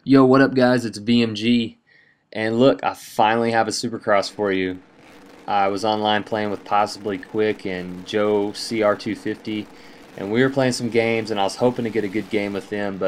Yo, what up guys, it's VMG, and look, I finally have a Supercross for you. I was online playing with Possibly Quick and Joe CR250, and we were playing some games, and I was hoping to get a good game with them,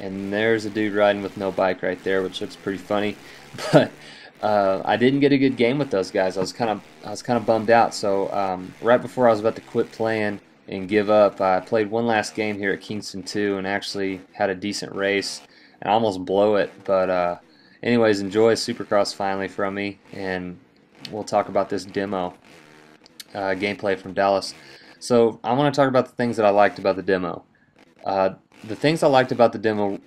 and there's a dude riding with no bike right there, which looks pretty funny, but I didn't get a good game with those guys. I was kind of bummed out. So right before I was about to quit playing and give up, I played one last game here at Kingston 2 and actually had a decent race. I almost blow it, but anyways, enjoy Supercross finally from me, and we'll talk about this demo gameplay from Dallas. So I want to talk about the things that I liked about the demo. The things I liked about the demo,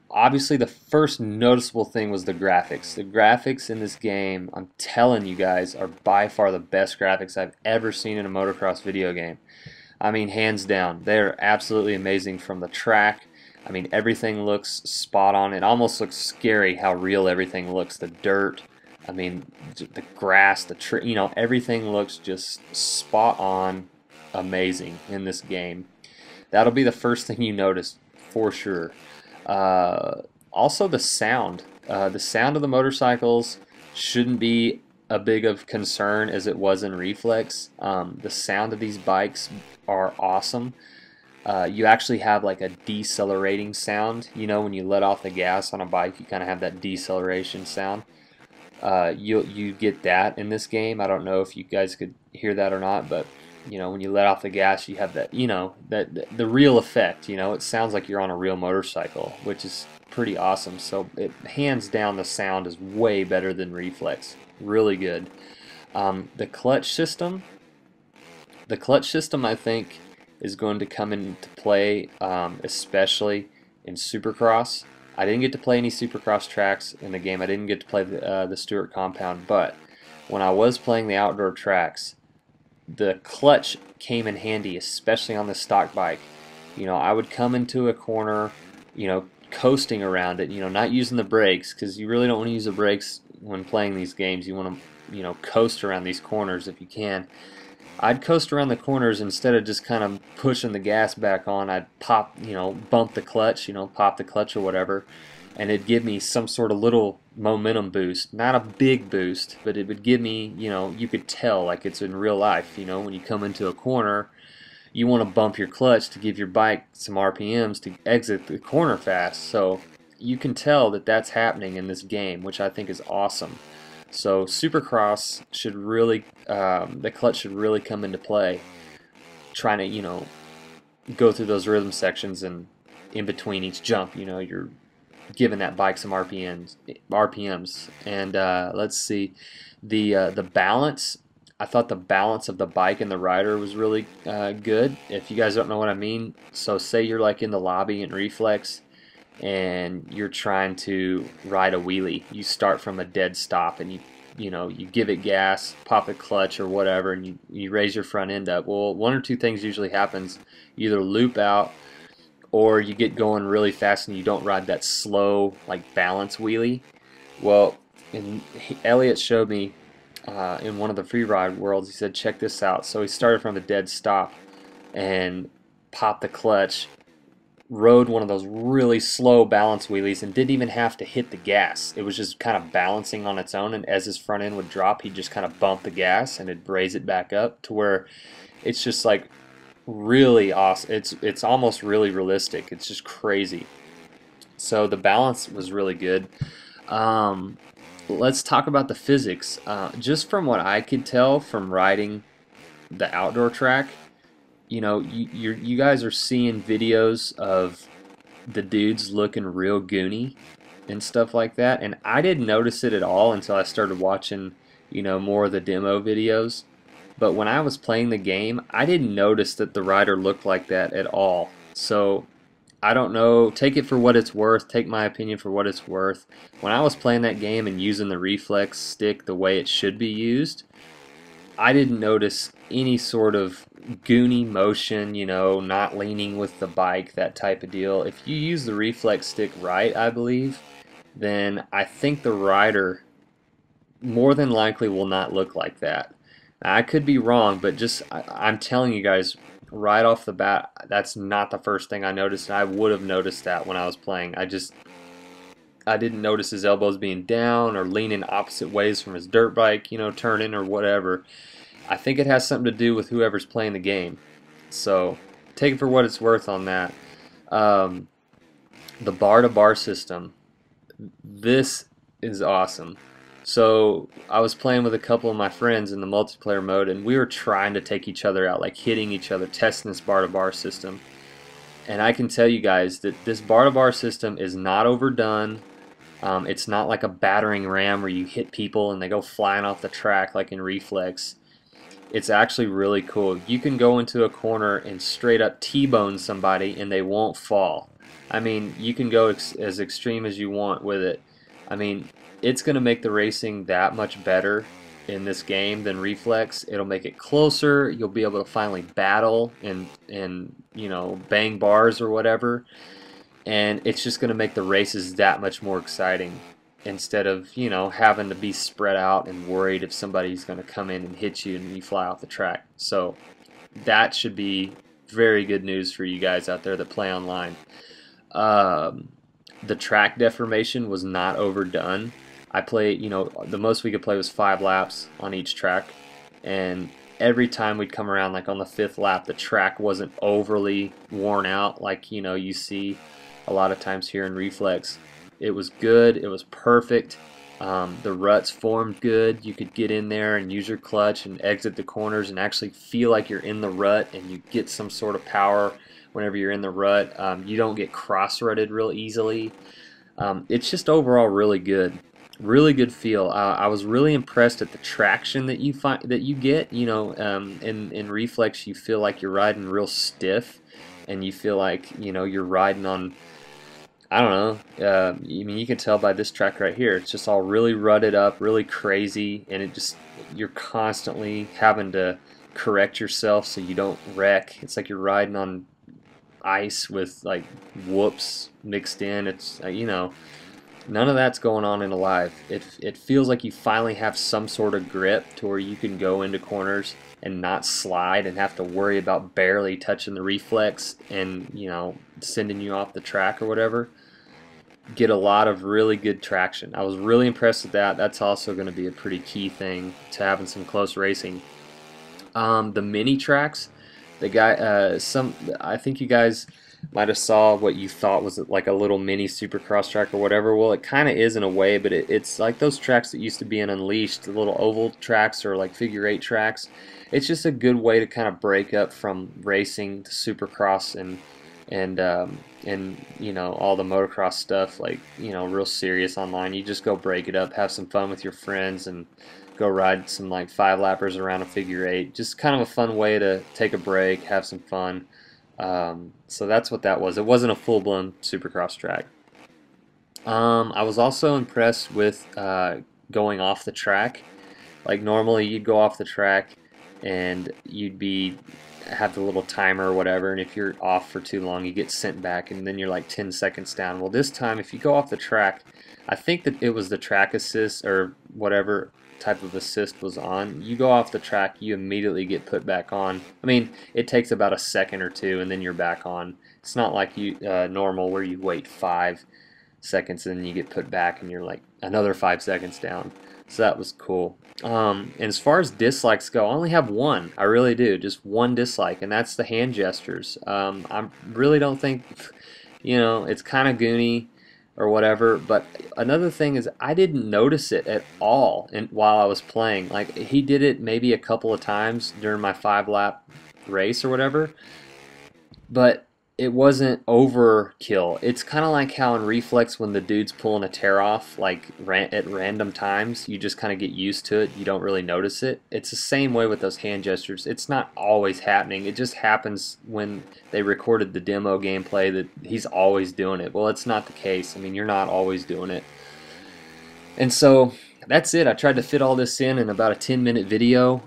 obviously the first noticeable thing was the graphics. The graphics in this game, I'm telling you guys, are by far the best graphics I've ever seen in a motocross video game. I mean, hands down, they're absolutely amazing. From the track, I mean, everything looks spot on. It almost looks scary how real everything looks. The dirt, I mean, the grass, the tree, you know, everything looks just spot on amazing in this game. That'll be the first thing you notice for sure. Also the sound. The sound of the motorcycles shouldn't be a big of concern as it was in Reflex. The sound of these bikes are awesome. You actually have like a decelerating sound. You know, when you let off the gas on a bike, you kind of have that deceleration sound. You get that in this game. I don't know if you guys could hear that or not, but you know, when you let off the gas, you have that, you know, that the real effect. You know, it sounds like you're on a real motorcycle, which is pretty awesome. So hands down, the sound is way better than Reflex. Really good. The clutch system. The clutch system, I think, is going to come into play, especially in Supercross. I didn't get to play any Supercross tracks in the game. I didn't get to play the Stewart compound, but when I was playing the outdoor tracks, the clutch came in handy, especially on the stock bike. You know, I would come into a corner, you know, coasting around it, you know, not using the brakes, because you really don't want to use the brakes when playing these games. You want to, you know, coast around these corners if you can. I'd coast around the corners instead of just kind of pushing the gas back on. I'd pop, you know, bump the clutch, you know, pop the clutch or whatever, and it'd give me some sort of little momentum boost. Not a big boost, but it would give me, you know, you could tell like it's in real life. You know, when you come into a corner, you want to bump your clutch to give your bike some RPMs to exit the corner fast. So you can tell that that's happening in this game, which I think is awesome. So Supercross should really, the clutch should really come into play, trying to, you know, go through those rhythm sections, and in between each jump, you know, you're giving that bike some RPMs. And let's see, the balance. I thought the balance of the bike and the rider was really good. If you guys don't know what I mean, so say you're like in the lobby in Reflex, and you're trying to ride a wheelie. You start from a dead stop, and you know, you give it gas, pop a clutch or whatever, and you raise your front end up. Well, one or two things usually happens. You either loop out, or you get going really fast and you don't ride that slow like balance wheelie. Well, Elliot showed me in one of the free ride worlds. He said, check this out. So he started from a dead stop and popped the clutch, rode one of those really slow balance wheelies, and didn't even have to hit the gas. It was just kind of balancing on its own, and as his front end would drop, he'd just kind of bump the gas and it'd raise it back up to where it's just like really awesome. It's almost really realistic. It's just crazy. So the balance was really good. Let's talk about the physics. Just from what I could tell from riding the outdoor track, you know, you guys are seeing videos of the dudes looking real goony and stuff like that, and I didn't notice it at all until I started watching, you know, more of the demo videos. But when I was playing the game, I didn't notice that the rider looked like that at all. So I don't know, take it for what it's worth, take my opinion for what it's worth. When I was playing that game and using the Reflex stick the way it should be used, I didn't notice any sort of goony motion, you know, not leaning with the bike, that type of deal. If you use the Reflex stick right, I believe, then I think the rider more than likely will not look like that. Now, I could be wrong, but just I'm telling you guys right off the bat, that's not the first thing I noticed. And I would have noticed that when I was playing. I didn't notice his elbows being down or leaning opposite ways from his dirt bike, you know, turning or whatever. I think it has something to do with whoever's playing the game. So take it for what it's worth on that. Um, the bar-to-bar system. This is awesome. So I was playing with a couple of my friends in the multiplayer mode, and we were trying to take each other out, like hitting each other, testing this bar-to-bar system. And I can tell you guys that this bar-to-bar system is not overdone. It's not like a battering ram where you hit people and they go flying off the track like in Reflex. It's actually really cool. You can go into a corner and straight up T-bone somebody and they won't fall. I mean, you can go as extreme as you want with it. I mean, it's going to make the racing that much better in this game than Reflex. It'll make it closer. You'll be able to finally battle and you know, bang bars or whatever. And it's just going to make the races that much more exciting instead of, you know, having to be spread out and worried if somebody's going to come in and hit you and you fly off the track. So that should be very good news for you guys out there that play online. The track deformation was not overdone. I played, you know, the most we could play was 5 laps on each track, and every time we'd come around, like on the 5th lap, the track wasn't overly worn out like, you know, you see a lot of times here in Reflex. It was good. It was perfect. The ruts formed good. You could get in there and use your clutch and exit the corners and actually feel like you're in the rut, and you get some sort of power whenever you're in the rut. You don't get cross-rutted real easily. It's just overall really good. Really good feel. I was really impressed at the traction that you get. You know, in Reflex, you feel like you're riding real stiff, and you feel like, you know, you're riding on, I don't know. I mean, you can tell by this track right here. It's just all really rutted up, really crazy, and it just, you're constantly having to correct yourself so you don't wreck. It's like you're riding on ice with like whoops mixed in. It's you know, none of that's going on in Alive. It feels like you finally have some sort of grip to where you can go into corners and not slide and have to worry about barely touching the Reflex and, you know, sending you off the track or whatever. Get a lot of really good traction. I was really impressed with that. That's also going to be a pretty key thing to having some close racing. The mini tracks, the guy, I think you guys might have saw what you thought was like a little mini supercross track or whatever. Well, it kind of is in a way, but it's like those tracks that used to be in Unleashed, the little oval tracks or like figure 8 tracks. It's just a good way to kind of break up from racing to supercross and you know, all the motocross stuff, like, you know, real serious online. You just go break it up, have some fun with your friends, and go ride some like 5 lappers around a figure 8. Just kind of a fun way to take a break, have some fun. So that's what that was. It wasn't a full-blown supercross track. I was also impressed with going off the track. Like normally you'd go off the track and you'd have the little timer or whatever, and if you're off for too long you get sent back and then you're like 10 seconds down. Well, this time if you go off the track, I think that it was the track assist or whatever type of assist was on, you go off the track, you immediately get put back on. I mean, it takes about a second or two and then you're back on. It's not like you normal where you wait 5 seconds and then you get put back and you're like another 5 seconds down. So that was cool. And as far as dislikes go, I only have one. I really do, just one dislike, and that's the hand gestures. I really don't think, you know, it's kind of goony or whatever, but another thing is I didn't notice it at all while I was playing. Like, he did it maybe a couple of times during my 5-lap race or whatever, but it wasn't overkill. It's kind of like how in Reflex when the dude's pulling a tear off, like at random times, you just kind of get used to it. You don't really notice it. It's the same way with those hand gestures. It's not always happening. It just happens when they recorded the demo gameplay that he's always doing it. Well, it's not the case. I mean, you're not always doing it. And so that's it. I tried to fit all this in about a 10-minute video.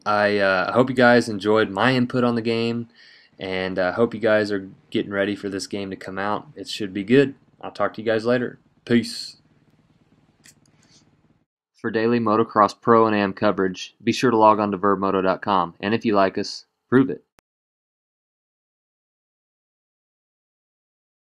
I hope you guys enjoyed my input on the game, and I hope you guys are getting ready for this game to come out. It should be good. I'll talk to you guys later. Peace. For daily motocross pro and am coverage, be sure to log on to vurbmoto.com, and if you like us, prove it.